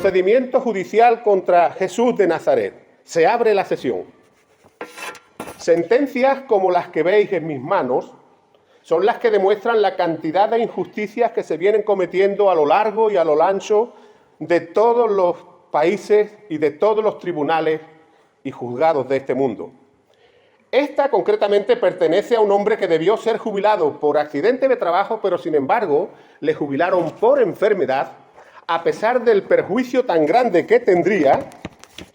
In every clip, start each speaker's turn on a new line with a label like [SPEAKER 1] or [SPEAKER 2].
[SPEAKER 1] procedimiento judicial contra Jesús de Nazaret. Se abre la sesión. Sentencias como las que veis en mis manos son las que demuestran la cantidad de injusticias que se vienen cometiendo a lo largo y a lo ancho de todos los países y de todos los tribunales y juzgados de este mundo. Esta concretamente pertenece a un hombre que debió ser jubilado por accidente de trabajo, pero sin embargo le jubilaron por enfermedad, a pesar del perjuicio tan grande que tendría,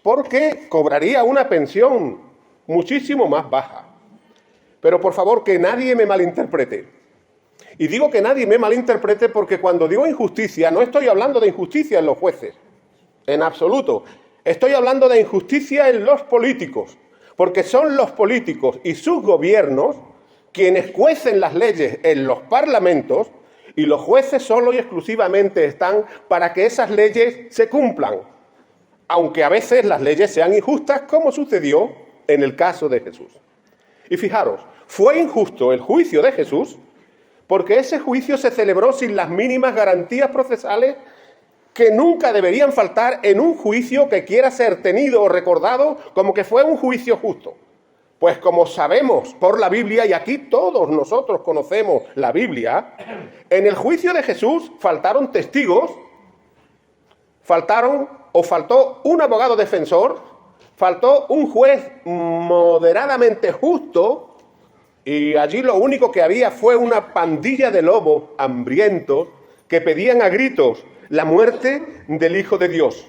[SPEAKER 1] porque cobraría una pensión muchísimo más baja. Pero por favor, que nadie me malinterprete. Y digo que nadie me malinterprete porque cuando digo injusticia, no estoy hablando de injusticia en los jueces, en absoluto. Estoy hablando de injusticia en los políticos, porque son los políticos y sus gobiernos quienes cuecen las leyes en los parlamentos y los jueces solo y exclusivamente están para que esas leyes se cumplan, aunque a veces las leyes sean injustas, como sucedió en el caso de Jesús. Y fijaros, fue injusto el juicio de Jesús porque ese juicio se celebró sin las mínimas garantías procesales que nunca deberían faltar en un juicio que quiera ser tenido o recordado como que fue un juicio justo. Pues como sabemos por la Biblia, y aquí todos nosotros conocemos la Biblia, en el juicio de Jesús faltaron testigos, faltó un abogado defensor, faltó un juez moderadamente justo, y allí lo único que había fue una pandilla de lobos hambrientos que pedían a gritos la muerte del Hijo de Dios.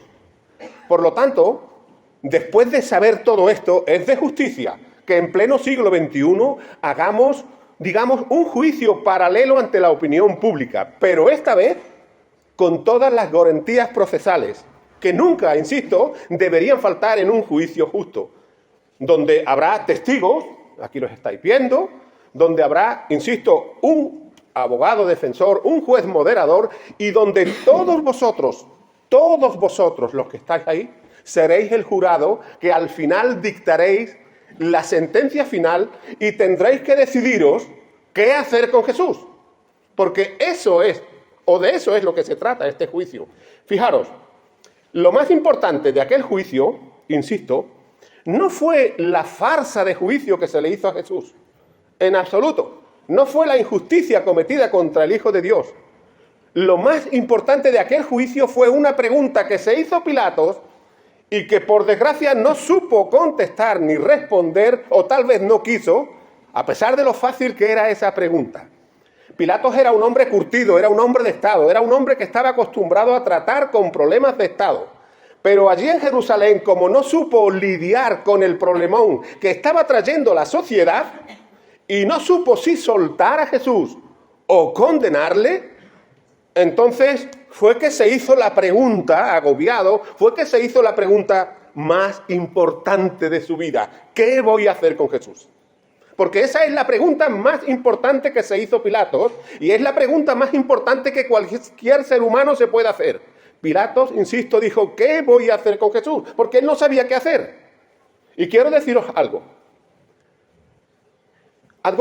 [SPEAKER 1] Por lo tanto, después de saber todo esto, es de justicia que en pleno siglo XXI hagamos, digamos, un juicio paralelo ante la opinión pública, pero esta vez con todas las garantías procesales, que nunca, insisto, deberían faltar en un juicio justo, donde habrá testigos, aquí los estáis viendo, donde habrá, insisto, un abogado defensor, un juez moderador, y donde todos vosotros los que estáis ahí, seréis el jurado que al final dictaréis la sentencia final y tendréis que decidiros qué hacer con Jesús. Porque eso es, o de eso es lo que se trata este juicio. Fijaros, lo más importante de aquel juicio, insisto, no fue la farsa de juicio que se le hizo a Jesús, en absoluto. No fue la injusticia cometida contra el Hijo de Dios. Lo más importante de aquel juicio fue una pregunta que se hizo Pilatos y que por desgracia no supo contestar ni responder, o tal vez no quiso, a pesar de lo fácil que era esa pregunta. Pilatos era un hombre curtido, era un hombre de Estado, era un hombre que estaba acostumbrado a tratar con problemas de Estado. Pero allí en Jerusalén, como no supo lidiar con el problemón que estaba trayendo la sociedad, y no supo si soltar a Jesús o condenarle, entonces fue que se hizo la pregunta, agobiado, fue que se hizo la pregunta más importante de su vida. ¿Qué voy a hacer con Jesús? Porque esa es la pregunta más importante que se hizo Pilatos, y es la pregunta más importante que cualquier ser humano se puede hacer. Pilatos, insisto, dijo, ¿qué voy a hacer con Jesús? Porque él no sabía qué hacer. Y quiero deciros algo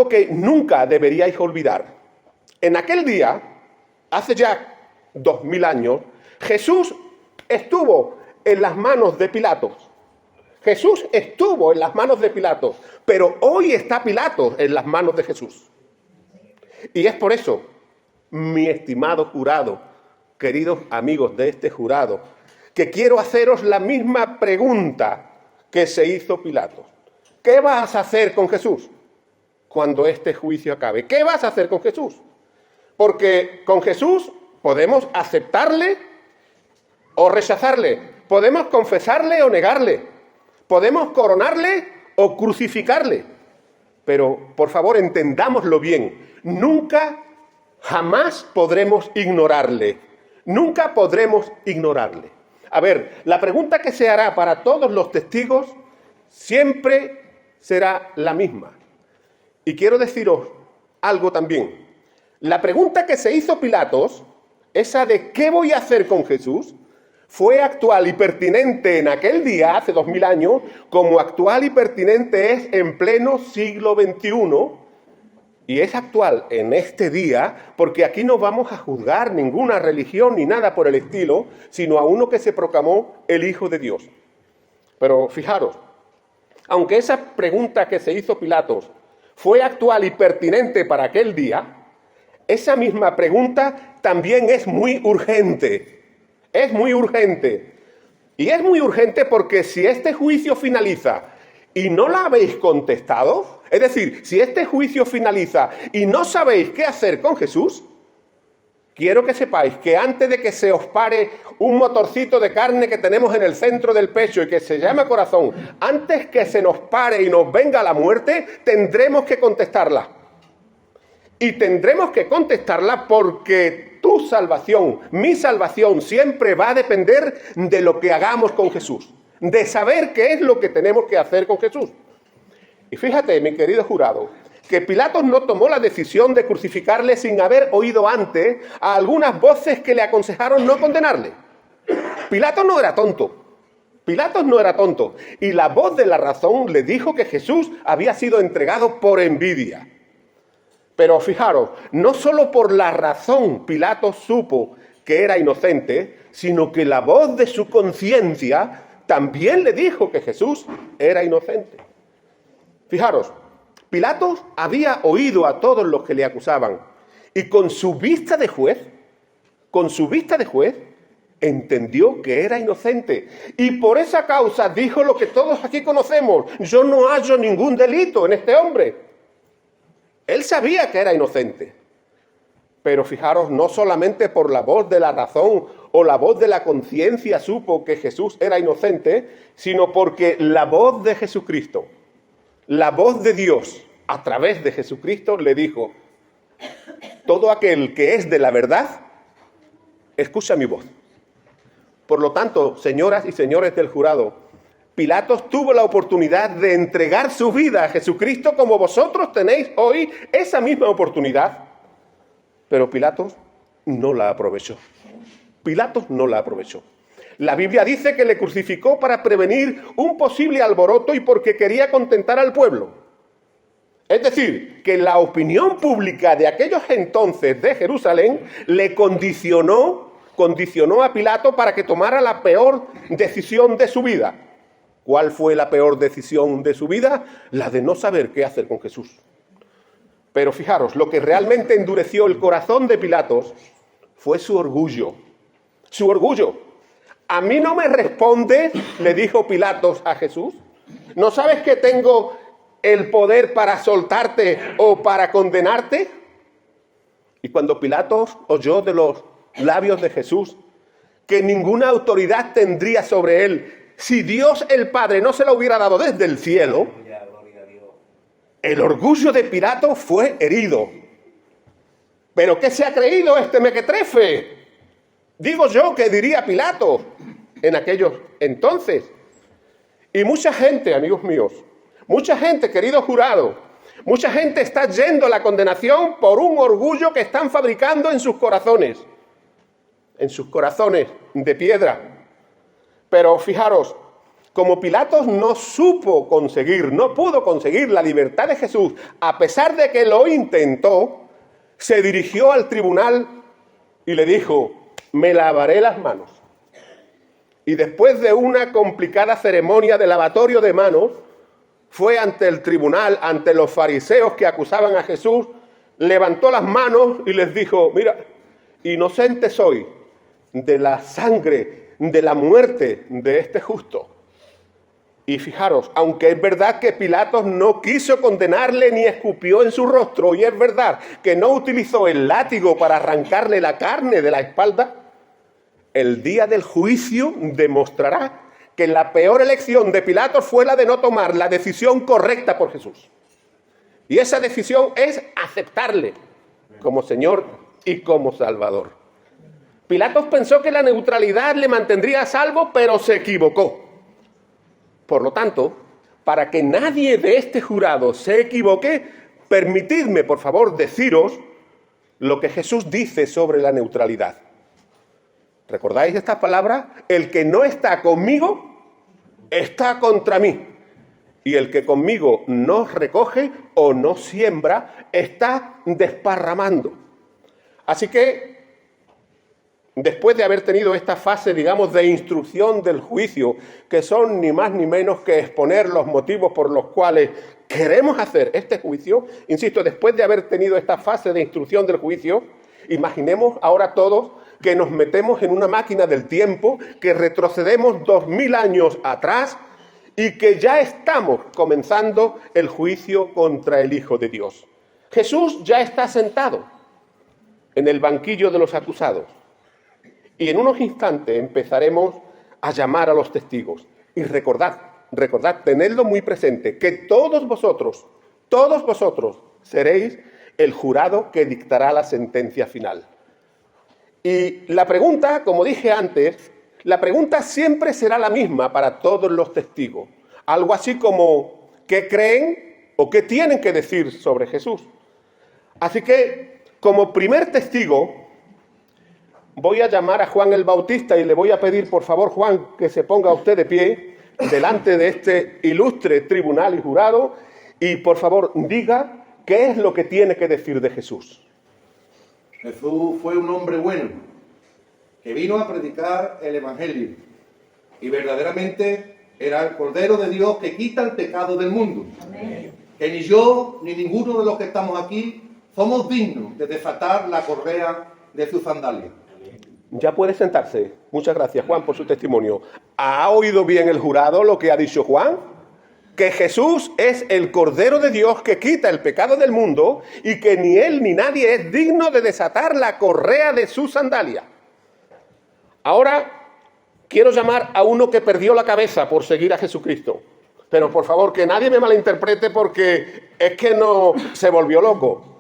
[SPEAKER 1] que nunca deberíais olvidar. En aquel día, hace ya 2000 años, Jesús estuvo en las manos de Pilatos. Jesús estuvo en las manos de Pilatos, pero hoy está Pilatos en las manos de Jesús. Y es por eso, mi estimado jurado, queridos amigos de este jurado, que quiero haceros la misma pregunta que se hizo Pilatos. ¿Qué vas a hacer con Jesús cuando este juicio acabe? ¿Qué vas a hacer con Jesús? Porque con Jesús podemos aceptarle o rechazarle, podemos confesarle o negarle, podemos coronarle o crucificarle. Pero, por favor, entendámoslo bien, nunca, jamás podremos ignorarle, nunca podremos ignorarle. A ver, la pregunta que se hará para todos los testigos siempre será la misma. Y quiero deciros algo también. La pregunta que se hizo Pilatos, esa de ¿qué voy a hacer con Jesús?, fue actual y pertinente en aquel día, hace 2000 años, como actual y pertinente es en pleno siglo XXI, Y es actual en este día, porque aquí no vamos a juzgar ninguna religión ni nada por el estilo, sino a uno que se proclamó el Hijo de Dios. Pero fijaros, aunque esa pregunta que se hizo Pilatos fue actual y pertinente para aquel día, esa misma pregunta también es muy urgente. Es muy urgente. Y es muy urgente porque si este juicio finaliza y no la habéis contestado, es decir, si este juicio finaliza y no sabéis qué hacer con Jesús, quiero que sepáis que antes de que se os pare un motorcito de carne que tenemos en el centro del pecho y que se llama corazón, antes que se nos pare y nos venga la muerte, tendremos que contestarla. Y tendremos que contestarla porque tu salvación, mi salvación, siempre va a depender de lo que hagamos con Jesús, de saber qué es lo que tenemos que hacer con Jesús. Y fíjate, mi querido jurado, que Pilatos no tomó la decisión de crucificarle sin haber oído antes a algunas voces que le aconsejaron no condenarle. Pilatos no era tonto. Pilatos no era tonto. Y la voz de la razón le dijo que Jesús había sido entregado por envidia. Pero fijaros, no solo por la razón Pilatos supo que era inocente, sino que la voz de su conciencia también le dijo que Jesús era inocente. Fijaros, Pilatos había oído a todos los que le acusaban y con su vista de juez, entendió que era inocente. Y por esa causa dijo lo que todos aquí conocemos: yo no hallo ningún delito en este hombre. Él sabía que era inocente. Pero fijaros, no solamente por la voz de la razón o la voz de la conciencia supo que Jesús era inocente, sino porque la voz de Jesucristo, la voz de Dios a través de Jesucristo le dijo: todo aquel que es de la verdad, escucha mi voz. Por lo tanto, señoras y señores del jurado, Pilatos tuvo la oportunidad de entregar su vida a Jesucristo como vosotros tenéis hoy esa misma oportunidad. Pero Pilatos no la aprovechó. Pilatos no la aprovechó. La Biblia dice que le crucificó para prevenir un posible alboroto y porque quería contentar al pueblo. Es decir, que la opinión pública de aquellos entonces de Jerusalén le condicionó a Pilato para que tomara la peor decisión de su vida. ¿Cuál fue la peor decisión de su vida? La de no saber qué hacer con Jesús. Pero fijaros, lo que realmente endureció el corazón de Pilatos fue su orgullo. Su orgullo. A mí no me respondes, le dijo Pilatos a Jesús. ¿No sabes que tengo el poder para soltarte o para condenarte? Y cuando Pilatos oyó de los labios de Jesús que ninguna autoridad tendría sobre él si Dios el Padre no se la hubiera dado desde el cielo, el orgullo de Pilatos fue herido. ¿Pero qué se ha creído este mequetrefe? Digo yo que diría Pilatos en aquellos entonces. Y mucha gente, amigos míos, mucha gente, querido jurado, mucha gente está yendo a la condenación por un orgullo que están fabricando en sus corazones de piedra. Pero fijaros, como Pilatos no pudo conseguir la libertad de Jesús, a pesar de que lo intentó, se dirigió al tribunal y le dijo: me lavaré las manos. Y después de una complicada ceremonia de lavatorio de manos, fue ante el tribunal, ante los fariseos que acusaban a Jesús, levantó las manos y les dijo: mira, inocente soy de la sangre, de la muerte de este justo. Y fijaros, aunque es verdad que Pilatos no quiso condenarle ni escupió en su rostro, y es verdad que no utilizó el látigo para arrancarle la carne de la espalda, el día del juicio demostrará que la peor elección de Pilatos fue la de no tomar la decisión correcta por Jesús. Y esa decisión es aceptarle como Señor y como Salvador. Pilatos pensó que la neutralidad le mantendría a salvo, pero se equivocó. Por lo tanto, para que nadie de este jurado se equivoque, permitidme, por favor, deciros lo que Jesús dice sobre la neutralidad. ¿Recordáis estas palabras? El que no está conmigo, está contra mí. y el que conmigo no recoge o no siembra, está desparramando. Así que, después de haber tenido esta fase, digamos, de instrucción del juicio, que son ni más ni menos que exponer los motivos por los cuales queremos hacer este juicio, insisto, después de haber tenido esta fase de instrucción del juicio, imaginemos ahora todos que nos metemos en una máquina del tiempo, que retrocedemos 2000 años atrás y que ya estamos comenzando el juicio contra el Hijo de Dios. Jesús ya está sentado en el banquillo de los acusados. Y en unos instantes empezaremos a llamar a los testigos. Y recordad, tenedlo muy presente, que todos vosotros seréis el jurado que dictará la sentencia final. Y la pregunta, como dije antes, la pregunta siempre será la misma para todos los testigos. Algo así como, ¿qué creen o qué tienen que decir sobre Jesús? Así que, como primer testigo, voy a llamar a Juan el Bautista y le voy a pedir, por favor, Juan, que se ponga usted de pie delante de este ilustre tribunal y jurado y, por favor, diga qué es lo que tiene que decir de Jesús.
[SPEAKER 2] Jesús fue un hombre bueno, que vino a predicar el Evangelio y verdaderamente era el Cordero de Dios que quita el pecado del mundo. Amén. Que ni yo ni ninguno de los que estamos aquí somos dignos de desatar la correa de su sandalia.
[SPEAKER 1] Ya puede sentarse. Muchas gracias, Juan, por su testimonio. ¿Ha oído bien el jurado lo que ha dicho Juan? Que Jesús es el Cordero de Dios que quita el pecado del mundo y que ni él ni nadie es digno de desatar la correa de su sandalia. Ahora quiero llamar a uno que perdió la cabeza por seguir a Jesucristo. Pero por favor, que nadie me malinterprete porque es que no se volvió loco.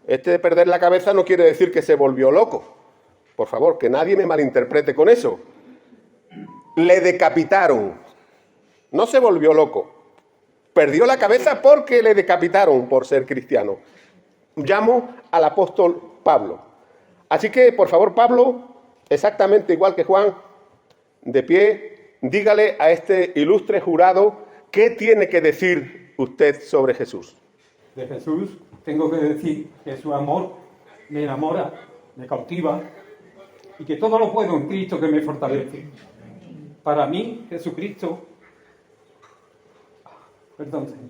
[SPEAKER 1] Este de perder la cabeza no quiere decir que se volvió loco. Por favor, que nadie me malinterprete con eso. Le decapitaron. No se volvió loco. Perdió la cabeza porque le decapitaron por ser cristiano. Llamo al apóstol Pablo. Así que, por favor, Pablo, exactamente igual que Juan, de pie, dígale a este ilustre jurado qué tiene que decir usted sobre Jesús.
[SPEAKER 3] De Jesús tengo que decir que su amor me enamora, me cautiva y que todo lo puedo en Cristo que me fortalece. Para mí, Jesucristo... Perdón, Señor.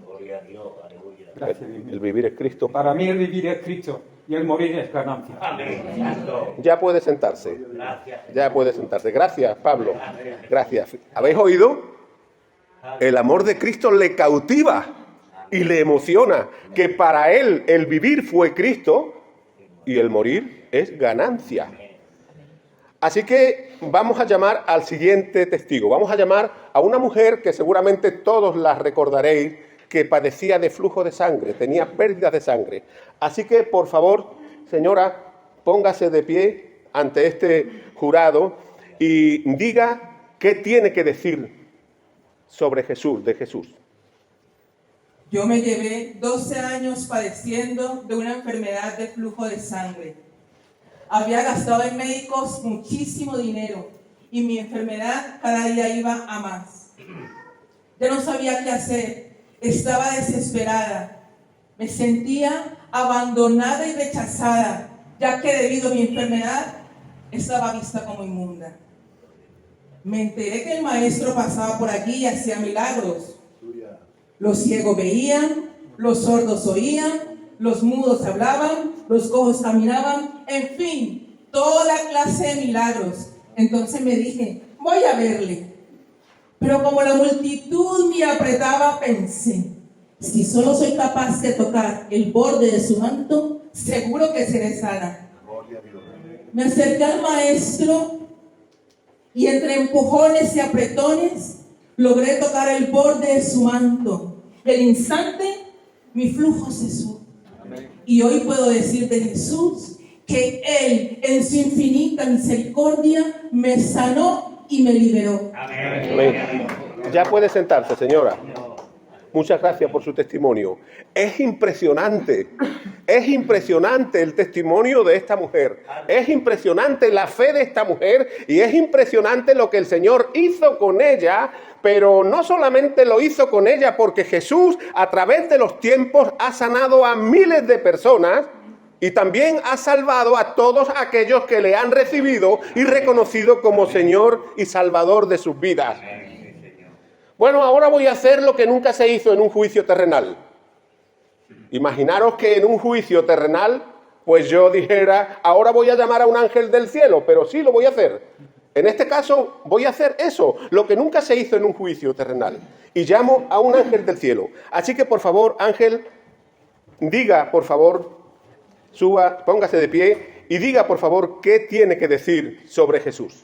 [SPEAKER 4] Gloria a Dios, aleluya.
[SPEAKER 3] Gracias, Dios mío.
[SPEAKER 1] El vivir es Cristo.
[SPEAKER 3] Para mí el vivir es Cristo y el morir es ganancia.
[SPEAKER 4] Amén. Santo.
[SPEAKER 1] Ya puede sentarse.
[SPEAKER 4] Gracias.
[SPEAKER 1] Ya puede sentarse. Gracias, Pablo. Gracias. ¿Habéis oído? El amor de Cristo le cautiva y le emociona. Que para él el vivir fue Cristo y el morir es ganancia. Así que vamos a llamar al siguiente testigo. Vamos a llamar a una mujer que seguramente todos la recordaréis, que padecía de flujo de sangre, tenía pérdidas de sangre. Así que, por favor, señora, póngase de pie ante este jurado y diga qué tiene que decir sobre Jesús, de Jesús.
[SPEAKER 5] Yo me llevé 12 años padeciendo de una enfermedad de flujo de sangre. Había gastado en médicos muchísimo dinero y mi enfermedad cada día iba a más. Ya no sabía qué hacer, estaba desesperada. Me sentía abandonada y rechazada, ya que debido a mi enfermedad estaba vista como inmunda. Me enteré que el maestro pasaba por aquí y hacía milagros. Los ciegos veían, los sordos oían, los mudos hablaban, los cojos caminaban, en fin, toda clase de milagros. Entonces me dije, voy a verle. Pero como la multitud me apretaba, pensé, si solo soy capaz de tocar el borde de su manto, seguro que seré sana. Me acerqué al maestro y entre empujones y apretones logré tocar el borde de su manto. El instante, mi flujo cesó. Y hoy puedo decir de Jesús que Él, en su infinita misericordia, me sanó y me liberó.
[SPEAKER 4] Amén.
[SPEAKER 1] Amén. Ya puede sentarse, señora. Muchas gracias por su testimonio. Es impresionante el testimonio de esta mujer. Es impresionante la fe de esta mujer y es impresionante lo que el Señor hizo con ella, pero no solamente lo hizo con ella porque Jesús a través de los tiempos ha sanado a miles de personas y también ha salvado a todos aquellos que le han recibido y reconocido como Señor y Salvador de sus vidas. Bueno, ahora voy a hacer lo que nunca se hizo en un juicio terrenal. Imaginaros que en un juicio terrenal, pues yo dijera, ahora voy a llamar a un ángel del cielo, pero sí lo voy a hacer. En este caso voy a hacer eso, lo que nunca se hizo en un juicio terrenal. Y llamo a un ángel del cielo. Así que por favor, ángel, diga, por favor, suba, póngase de pie y diga, por favor, qué tiene que decir sobre Jesús.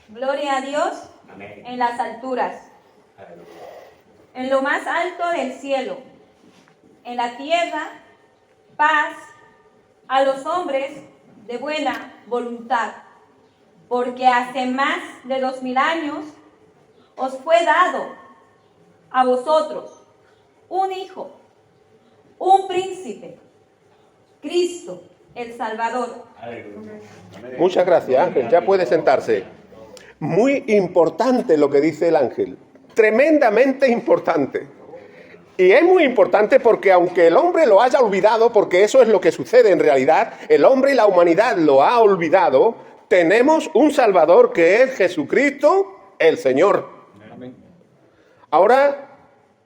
[SPEAKER 6] Gloria a Dios en las alturas, en lo más alto del cielo, en la tierra, paz a los hombres de buena voluntad, porque hace más de 2000 años os fue dado a vosotros un hijo, un príncipe, Cristo, el Salvador.
[SPEAKER 1] Muchas gracias, ángel. Ya puede sentarse. Muy importante lo que dice el ángel. Tremendamente importante. Y es muy importante porque aunque el hombre lo haya olvidado, porque eso es lo que sucede en realidad, el hombre y la humanidad lo ha olvidado, tenemos un Salvador que es Jesucristo, el Señor. Ahora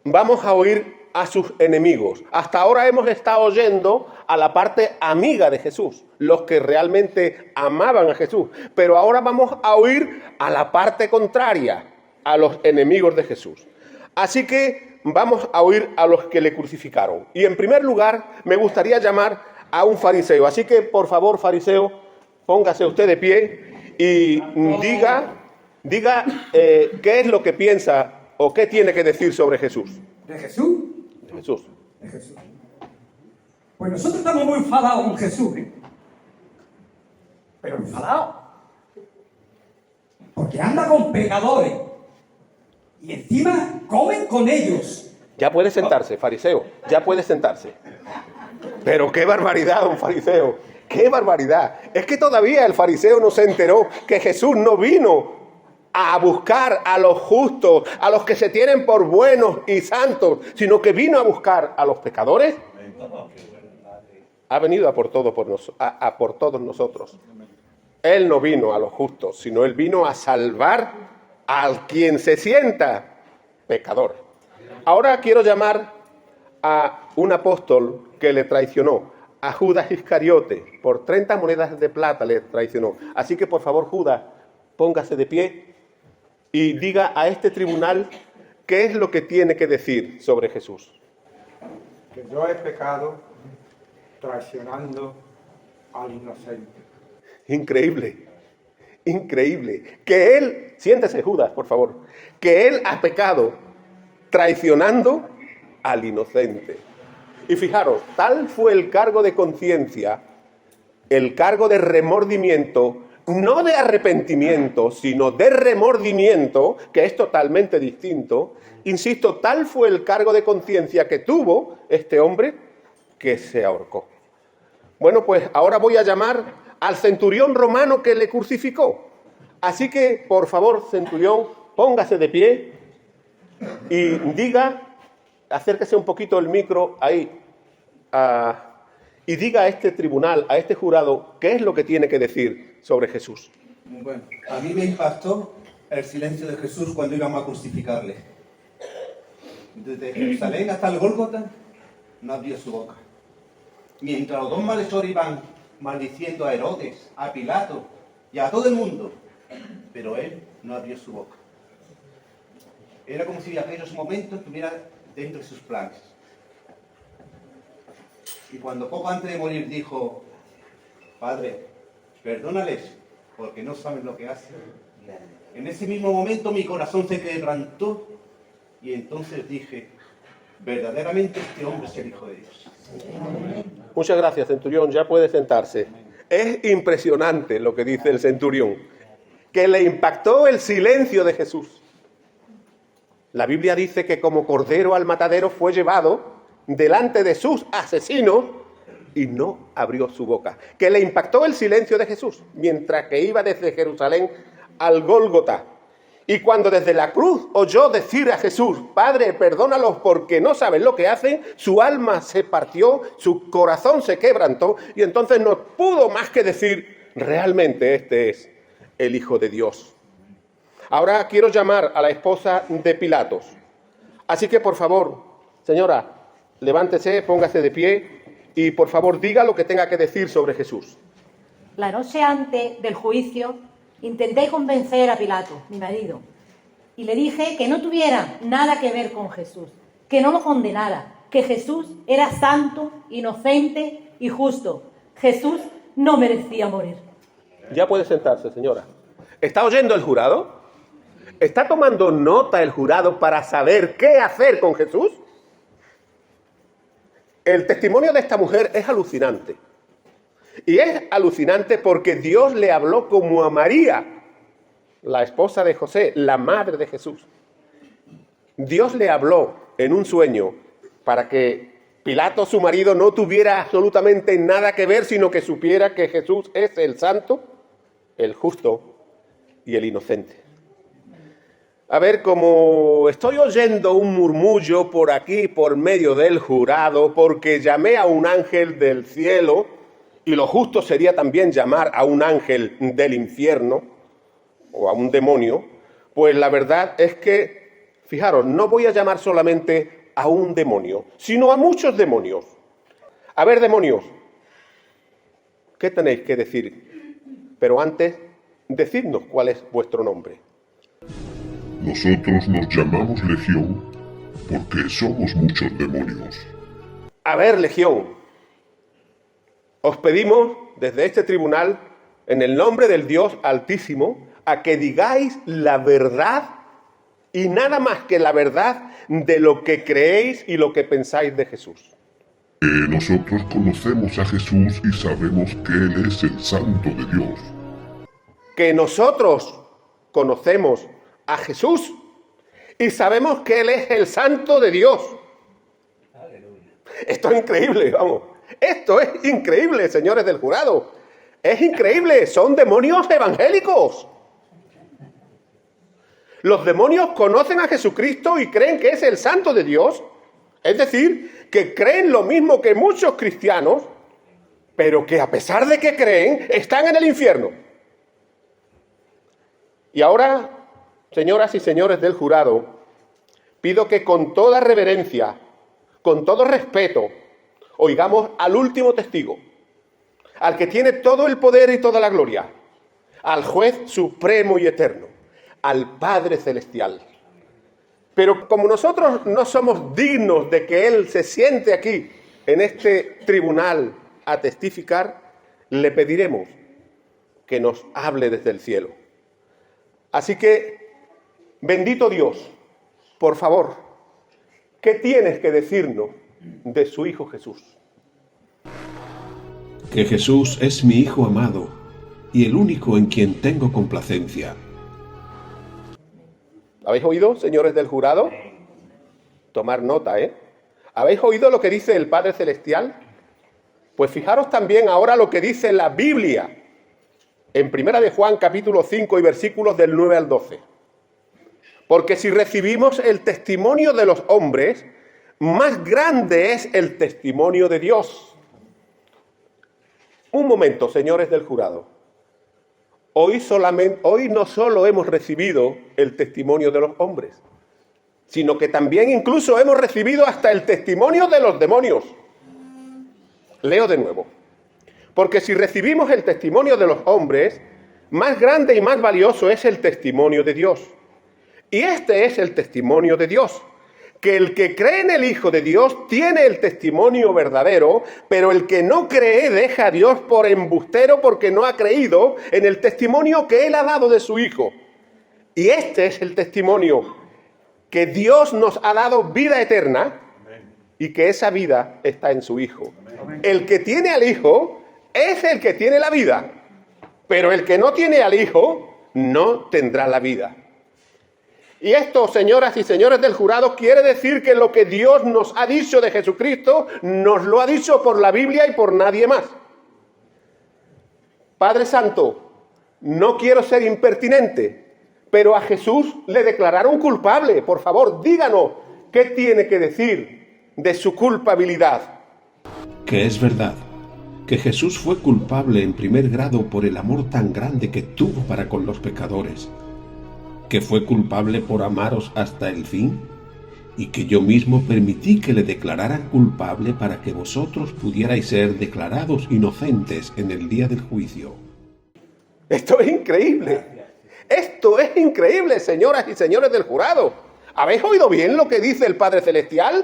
[SPEAKER 1] vamos a oír a sus enemigos. Hasta ahora hemos estado oyendo a la parte amiga de Jesús, los que realmente amaban a Jesús. Pero ahora vamos a oír a la parte contraria, a los enemigos de Jesús. Así que vamos a oír a los que le crucificaron. Y en primer lugar, me gustaría llamar a un fariseo. Así que, por favor, fariseo, póngase usted de pie y diga qué es lo que piensa o qué tiene que decir sobre Jesús.
[SPEAKER 3] ¿De Jesús?
[SPEAKER 1] De Jesús.
[SPEAKER 3] De Jesús. Pues nosotros estamos muy enfadados con Jesús, ¿eh? Pero enfadados. Porque anda con pecadores. Y encima comen con ellos.
[SPEAKER 1] Ya puede sentarse, fariseo. Ya puede sentarse. Pero qué barbaridad, un fariseo. ¡Qué barbaridad! Es que todavía el fariseo no se enteró que Jesús no vino a buscar a los justos, a los que se tienen por buenos y santos, sino que vino a buscar a los pecadores. Ha venido a por todos nosotros. Él no vino a los justos, sino Él vino a salvar a quien se sienta pecador. Ahora quiero llamar a un apóstol que le traicionó, a Judas Iscariote. Por 30 monedas de plata le traicionó. Así que por favor, Judas, póngase de pie y diga a este tribunal qué es lo que tiene que decir sobre Jesús.
[SPEAKER 7] Que yo he pecado traicionando al inocente.
[SPEAKER 1] Increíble, increíble. Que él, siéntese Judas, por favor, que él ha pecado traicionando al inocente. Y fijaros, tal fue el cargo de conciencia, el cargo de remordimiento, no de arrepentimiento, sino de remordimiento, que es totalmente distinto. Insisto, tal fue el cargo de conciencia que tuvo este hombre que se ahorcó. Bueno, pues ahora voy a llamar al centurión romano que le crucificó. Así que, por favor, centurión, póngase de pie y diga, acérquese un poquito el micro ahí, y diga a este tribunal, a este jurado, qué es lo que tiene que decir sobre Jesús.
[SPEAKER 8] Bueno, a mí me impactó el silencio de Jesús cuando íbamos a crucificarle. Desde Jerusalén hasta el Gólgota, no abrió su boca. Mientras los dos malhechores iban maldiciendo a Herodes, a Pilato y a todo el mundo, pero él no abrió su boca. Era como si aquellos momentos estuviera dentro de sus planes. Y cuando poco antes de morir dijo, Padre, perdónales, porque no saben lo que hacen. En ese mismo momento mi corazón se quebrantó y entonces dije, verdaderamente este hombre es el Hijo de Dios.
[SPEAKER 1] Muchas gracias, centurión. Ya puede sentarse. Es impresionante lo que dice el centurión, que le impactó el silencio de Jesús. La Biblia dice que como cordero al matadero fue llevado delante de sus asesinos y no abrió su boca. Que le impactó el silencio de Jesús mientras que iba desde Jerusalén al Gólgota. Y cuando desde la cruz oyó decir a Jesús, Padre, perdónalos porque no saben lo que hacen, su alma se partió, su corazón se quebrantó y entonces no pudo más que decir, realmente este es el Hijo de Dios. Ahora quiero llamar a la esposa de Pilatos. Así que por favor, señora, levántese, póngase de pie y por favor diga lo que tenga que decir sobre Jesús.
[SPEAKER 9] La noche antes del juicio intenté convencer a Pilato, mi marido, y le dije que no tuviera nada que ver con Jesús, que no lo condenara, que Jesús era santo, inocente y justo. Jesús no merecía morir.
[SPEAKER 1] Ya puede sentarse, señora. ¿Está oyendo el jurado? ¿Está tomando nota el jurado para saber qué hacer con Jesús? El testimonio de esta mujer es alucinante. Y es alucinante porque Dios le habló como a María, la esposa de José, la madre de Jesús. Dios le habló en un sueño para que Pilato, su marido, no tuviera absolutamente nada que ver, sino que supiera que Jesús es el santo, el justo y el inocente. A ver, como estoy oyendo un murmullo por aquí, por medio del jurado, porque llamé a un ángel del cielo, y lo justo sería también llamar a un ángel del infierno, o a un demonio, pues la verdad es que, fijaros, no voy a llamar solamente a un demonio, sino a muchos demonios. A ver, demonios, ¿qué tenéis que decir? Pero antes, decidnos cuál es vuestro nombre.
[SPEAKER 10] Nosotros nos llamamos Legión porque somos muchos demonios.
[SPEAKER 1] A ver, Legión, os pedimos desde este tribunal, en el nombre del Dios Altísimo, a que digáis la verdad y nada más que la verdad de lo que creéis y lo que pensáis de Jesús.
[SPEAKER 10] Nosotros conocemos a Jesús y sabemos que Él es el Santo de Dios.
[SPEAKER 1] Que nosotros conocemos a Jesús y sabemos que Él es el Santo de Dios. Esto es increíble, vamos. Esto es increíble, señores del jurado. Es increíble, son demonios evangélicos. Los demonios conocen a Jesucristo y creen que es el Santo de Dios. Es decir, que creen lo mismo que muchos cristianos, pero que a pesar de que creen, están en el infierno. Y ahora, señoras y señores del jurado, pido que con toda reverencia, con todo respeto, oigamos al último testigo, al que tiene todo el poder y toda la gloria, al juez supremo y eterno, al Padre Celestial. Pero como nosotros no somos dignos de que Él se siente aquí, en este tribunal, a testificar, le pediremos que nos hable desde el cielo. Así que, bendito Dios, por favor, ¿qué tienes que decirnos de su Hijo Jesús?
[SPEAKER 11] Que Jesús es mi Hijo amado y el único en quien tengo complacencia.
[SPEAKER 1] ¿Habéis oído, señores del jurado? Tomar nota, ¿eh? ¿Habéis oído lo que dice el Padre Celestial? Pues fijaros también ahora lo que dice la Biblia en 1 de Juan capítulo 5 y versículos del 9 al 12. Porque si recibimos el testimonio de los hombres, más grande es el testimonio de Dios. Un momento, señores del jurado. Hoy no solo hemos recibido el testimonio de los hombres, sino que también incluso hemos recibido hasta el testimonio de los demonios. Leo de nuevo. Porque si recibimos el testimonio de los hombres, más grande y más valioso es el testimonio de Dios. Y este es el testimonio de Dios, que el que cree en el Hijo de Dios tiene el testimonio verdadero, pero el que no cree deja a Dios por embustero porque no ha creído en el testimonio que Él ha dado de su Hijo. Y este es el testimonio, que Dios nos ha dado vida eterna y que esa vida está en su Hijo. El que tiene al Hijo es el que tiene la vida, pero el que no tiene al Hijo no tendrá la vida. Y esto, señoras y señores del jurado, quiere decir que lo que Dios nos ha dicho de Jesucristo, nos lo ha dicho por la Biblia y por nadie más. Padre Santo, no quiero ser impertinente, pero a Jesús le declararon culpable. Por favor, díganos qué tiene que decir de su culpabilidad.
[SPEAKER 11] Que es verdad, que Jesús fue culpable en primer grado por el amor tan grande que tuvo para con los pecadores, que fue culpable por amaros hasta el fin, y que yo mismo permití que le declararan culpable para que vosotros pudierais ser declarados inocentes en el día del juicio.
[SPEAKER 1] Esto es increíble. Esto es increíble, señoras y señores del jurado. ¿Habéis oído bien lo que dice el Padre Celestial?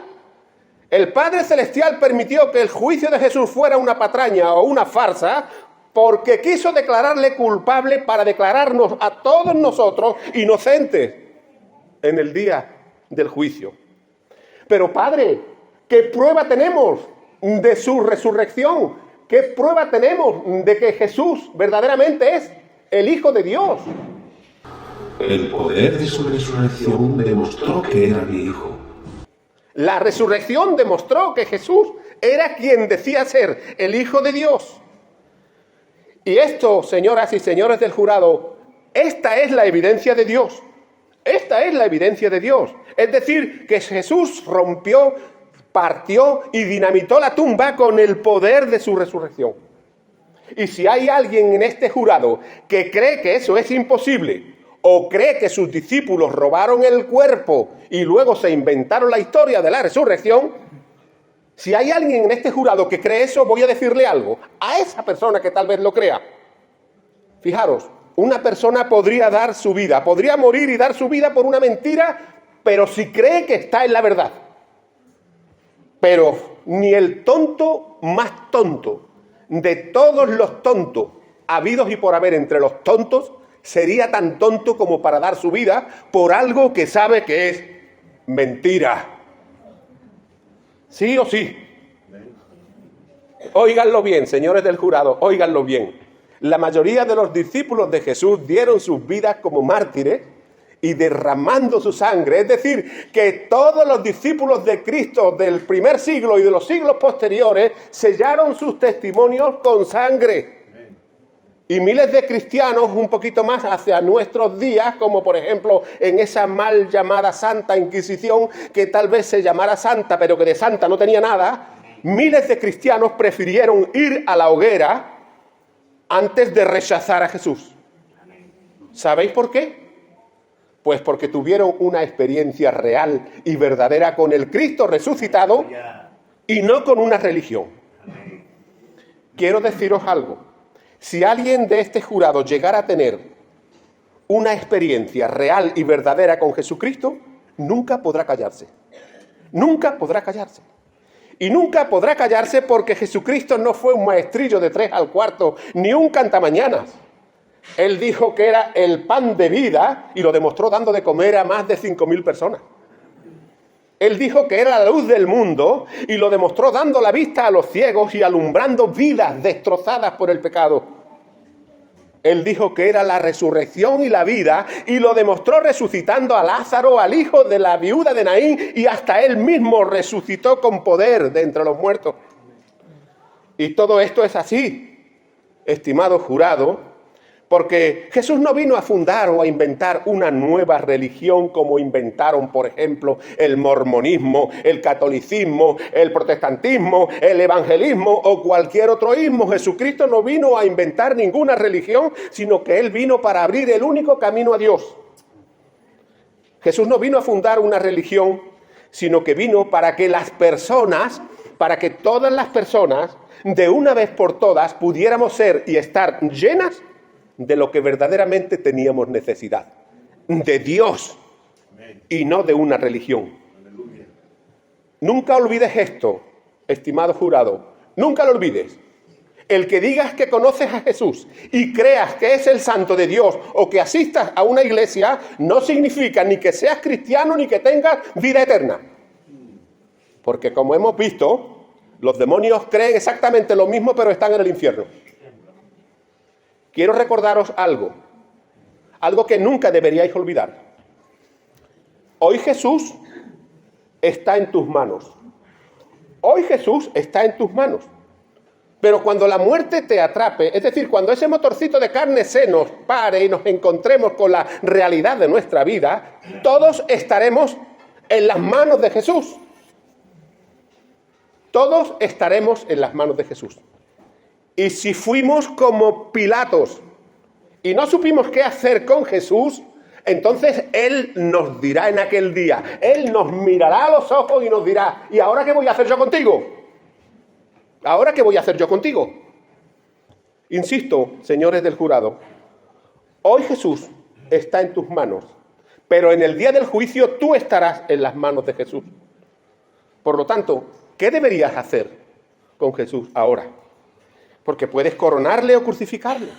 [SPEAKER 1] El Padre Celestial permitió que el juicio de Jesús fuera una patraña o una farsa porque quiso declararle culpable para declararnos a todos nosotros inocentes en el día del juicio. Pero Padre, ¿qué prueba tenemos de su resurrección? ¿Qué prueba tenemos de que Jesús verdaderamente es el Hijo de Dios?
[SPEAKER 11] El poder de su resurrección demostró que era mi Hijo.
[SPEAKER 1] La resurrección demostró que Jesús era quien decía ser el Hijo de Dios. Y esto, señoras y señores del jurado, esta es la evidencia de Dios. Esta es la evidencia de Dios. Es decir, que Jesús rompió, partió y dinamitó la tumba con el poder de su resurrección. Y si hay alguien en este jurado que cree que eso es imposible, o cree que sus discípulos robaron el cuerpo y luego se inventaron la historia de la resurrección, si hay alguien en este jurado que cree eso, voy a decirle algo a esa persona que tal vez lo crea. Fijaros, una persona podría dar su vida, podría morir y dar su vida por una mentira, pero si cree que está en la verdad. Pero ni el tonto más tonto de todos los tontos habidos y por haber entre los tontos sería tan tonto como para dar su vida por algo que sabe que es mentira. ¿Sí o sí? Óiganlo bien, señores del jurado, óiganlo bien. La mayoría de los discípulos de Jesús dieron sus vidas como mártires y derramando su sangre. Es decir, que todos los discípulos de Cristo del primer siglo y de los siglos posteriores sellaron sus testimonios con sangre. Y miles de cristianos un poquito más hacia nuestros días, como por ejemplo en esa mal llamada Santa Inquisición, que tal vez se llamara santa, pero que de santa no tenía nada, miles de cristianos prefirieron ir a la hoguera antes de rechazar a Jesús. ¿Sabéis por qué? Pues porque tuvieron una experiencia real y verdadera con el Cristo resucitado y no con una religión. Quiero deciros algo. Si alguien de este jurado llegara a tener una experiencia real y verdadera con Jesucristo, nunca podrá callarse. Nunca podrá callarse. Y nunca podrá callarse porque Jesucristo no fue un maestrillo de 3 al cuarto, ni un cantamañanas. Él dijo que era el pan de vida y lo demostró dando de comer a más de 5.000 personas. Él dijo que era la luz del mundo y lo demostró dando la vista a los ciegos y alumbrando vidas destrozadas por el pecado. Él dijo que era la resurrección y la vida y lo demostró resucitando a Lázaro, al hijo de la viuda de Naín, y hasta él mismo resucitó con poder de entre los muertos. Y todo esto es así, estimado jurado, porque Jesús no vino a fundar o a inventar una nueva religión como inventaron, por ejemplo, el mormonismo, el catolicismo, el protestantismo, el evangelismo o cualquier otro ismo. Jesucristo no vino a inventar ninguna religión, sino que Él vino para abrir el único camino a Dios. Jesús no vino a fundar una religión, sino que vino para que las personas, para que todas las personas, de una vez por todas, pudiéramos ser y estar llenas de lo que verdaderamente teníamos necesidad, de Dios y no de una religión. Nunca olvides esto, estimado jurado, nunca lo olvides. El que digas que conoces a Jesús y creas que es el santo de Dios o que asistas a una iglesia no significa ni que seas cristiano ni que tengas vida eterna. Porque como hemos visto, los demonios creen exactamente lo mismo pero están en el infierno. Quiero recordaros algo que nunca deberíais olvidar. Hoy Jesús está en tus manos. Hoy Jesús está en tus manos. Pero cuando la muerte te atrape, es decir, cuando ese motorcito de carne se nos pare y nos encontremos con la realidad de nuestra vida, todos estaremos en las manos de Jesús. Todos estaremos en las manos de Jesús. Y si fuimos como Pilatos y no supimos qué hacer con Jesús, entonces Él nos dirá en aquel día, Él nos mirará a los ojos y nos dirá, ¿y ahora qué voy a hacer yo contigo? ¿Ahora qué voy a hacer yo contigo? Insisto, señores del jurado, hoy Jesús está en tus manos, pero en el día del juicio tú estarás en las manos de Jesús. Por lo tanto, ¿qué deberías hacer con Jesús ahora? Porque puedes coronarle o crucificarle,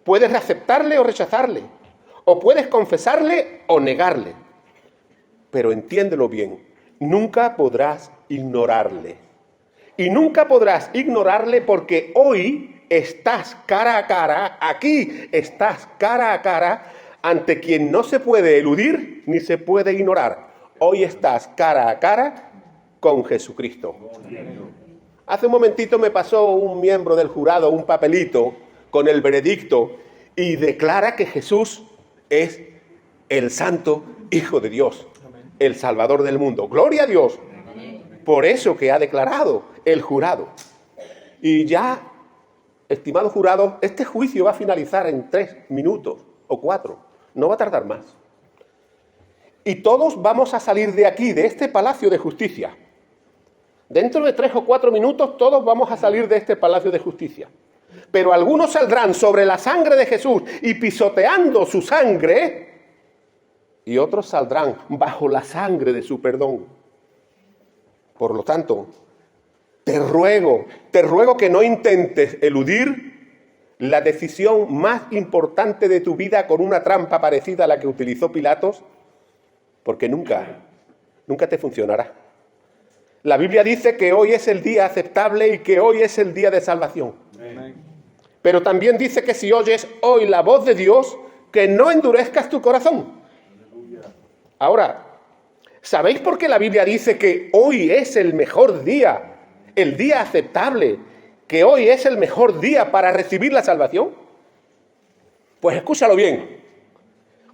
[SPEAKER 1] puedes aceptarle o rechazarle, o puedes confesarle o negarle. Pero entiéndelo bien, nunca podrás ignorarle. Y nunca podrás ignorarle porque hoy estás cara a cara, aquí estás cara a cara ante quien no se puede eludir ni se puede ignorar. Hoy estás cara a cara con Jesucristo. Hace un momentito me pasó un miembro del jurado un papelito con el veredicto y declara que Jesús es el Santo Hijo de Dios, el Salvador del mundo. ¡Gloria a Dios! Por eso que ha declarado el jurado. Y ya, estimado jurado, este juicio va a finalizar en 3 minutos o 4. No va a tardar más. Y todos vamos a salir de aquí, de este Palacio de Justicia. Dentro de 3 o 4 minutos todos vamos a salir de este Palacio de Justicia. Pero algunos saldrán sobre la sangre de Jesús y pisoteando su sangre, y otros saldrán bajo la sangre de su perdón. Por lo tanto, te ruego que no intentes eludir la decisión más importante de tu vida con una trampa parecida a la que utilizó Pilatos, porque nunca te funcionará. La Biblia dice que hoy es el día aceptable y que hoy es el día de salvación. Pero también dice que si oyes hoy la voz de Dios, que no endurezcas tu corazón. Ahora, ¿sabéis por qué la Biblia dice que hoy es el mejor día, el día aceptable, que hoy es el mejor día para recibir la salvación? Pues escúchalo bien.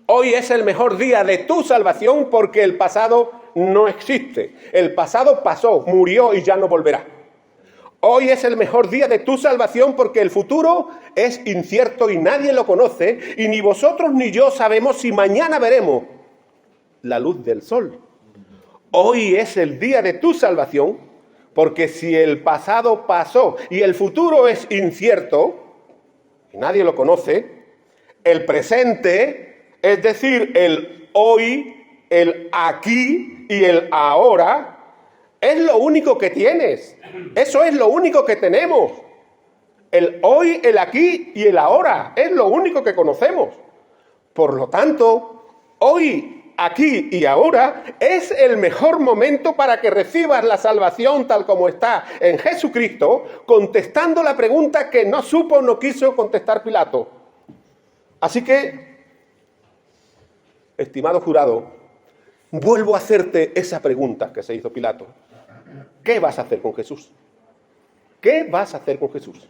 [SPEAKER 1] Hoy es el mejor día de tu salvación porque el pasado no existe. El pasado pasó, murió y ya no volverá. Hoy es el mejor día de tu salvación porque el futuro es incierto y nadie lo conoce y ni vosotros ni yo sabemos si mañana veremos la luz del sol. Hoy es el día de tu salvación porque si el pasado pasó y el futuro es incierto y nadie lo conoce, el presente, es decir, el hoy, el aquí y el ahora, es lo único que tienes. Eso es lo único que tenemos. El hoy, el aquí y el ahora. Es lo único que conocemos. Por lo tanto, hoy, aquí y ahora es el mejor momento para que recibas la salvación tal como está en Jesucristo, contestando la pregunta que no supo, no quiso contestar Pilato. Así que, estimado jurado, vuelvo a hacerte esa pregunta que se hizo Pilato. ¿Qué vas a hacer con Jesús? ¿Qué vas a hacer con Jesús?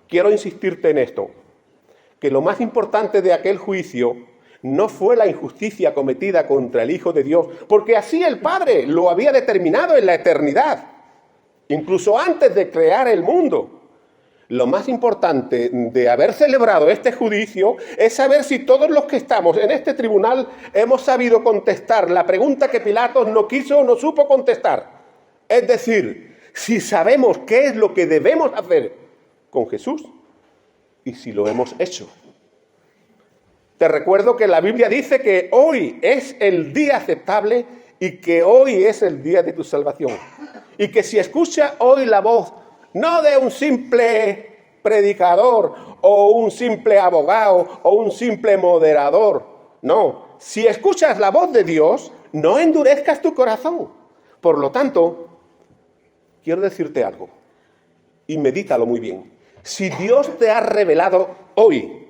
[SPEAKER 1] Quiero insistirte en esto, que lo más importante de aquel juicio no fue la injusticia cometida contra el Hijo de Dios, porque así el Padre lo había determinado en la eternidad, incluso antes de crear el mundo. Lo más importante de haber celebrado este juicio es saber si todos los que estamos en este tribunal hemos sabido contestar la pregunta que Pilatos no quiso o no supo contestar. Es decir, si sabemos qué es lo que debemos hacer con Jesús y si lo hemos hecho. Te recuerdo que la Biblia dice que hoy es el día aceptable y que hoy es el día de tu salvación. Y que si escuchas hoy la voz, no de un simple predicador o un simple abogado o un simple moderador, no. Si escuchas la voz de Dios, no endurezcas tu corazón. Por lo tanto, quiero decirte algo y medítalo muy bien. Si Dios te ha revelado hoy,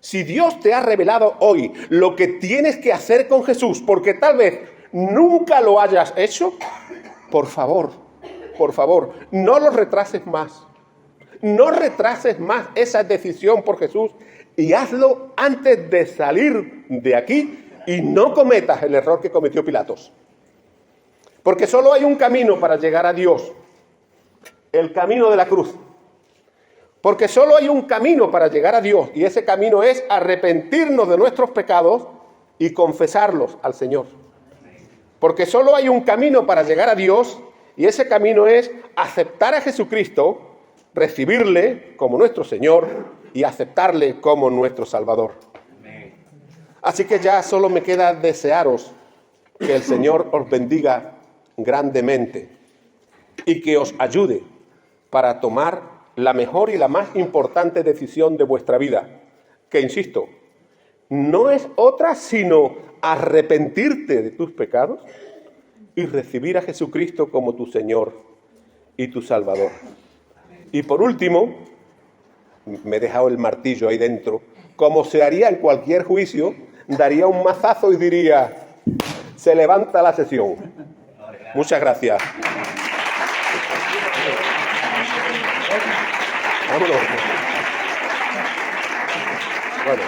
[SPEAKER 1] Si Dios te ha revelado hoy lo que tienes que hacer con Jesús, porque tal vez nunca lo hayas hecho, por favor, no lo retrases más. No retrases más esa decisión por Jesús y hazlo antes de salir de aquí y no cometas el error que cometió Pilatos. Porque solo hay un camino para llegar a Dios, el camino de la cruz. Porque solo hay un camino para llegar a Dios y ese camino es arrepentirnos de nuestros pecados y confesarlos al Señor. Porque solo hay un camino para llegar a Dios y ese camino es aceptar a Jesucristo, recibirle como nuestro Señor y aceptarle como nuestro Salvador. Así que ya solo me queda desearos que el Señor os bendiga grandemente y que os ayude para tomar la mejor y la más importante decisión de vuestra vida, que insisto, no es otra sino arrepentirte de tus pecados y recibir a Jesucristo como tu Señor y tu Salvador. Y por último, me he dejado el martillo ahí dentro, como se haría en cualquier juicio, daría un mazazo y diría, se levanta la sesión. Muchas gracias. Vámonos. Bueno.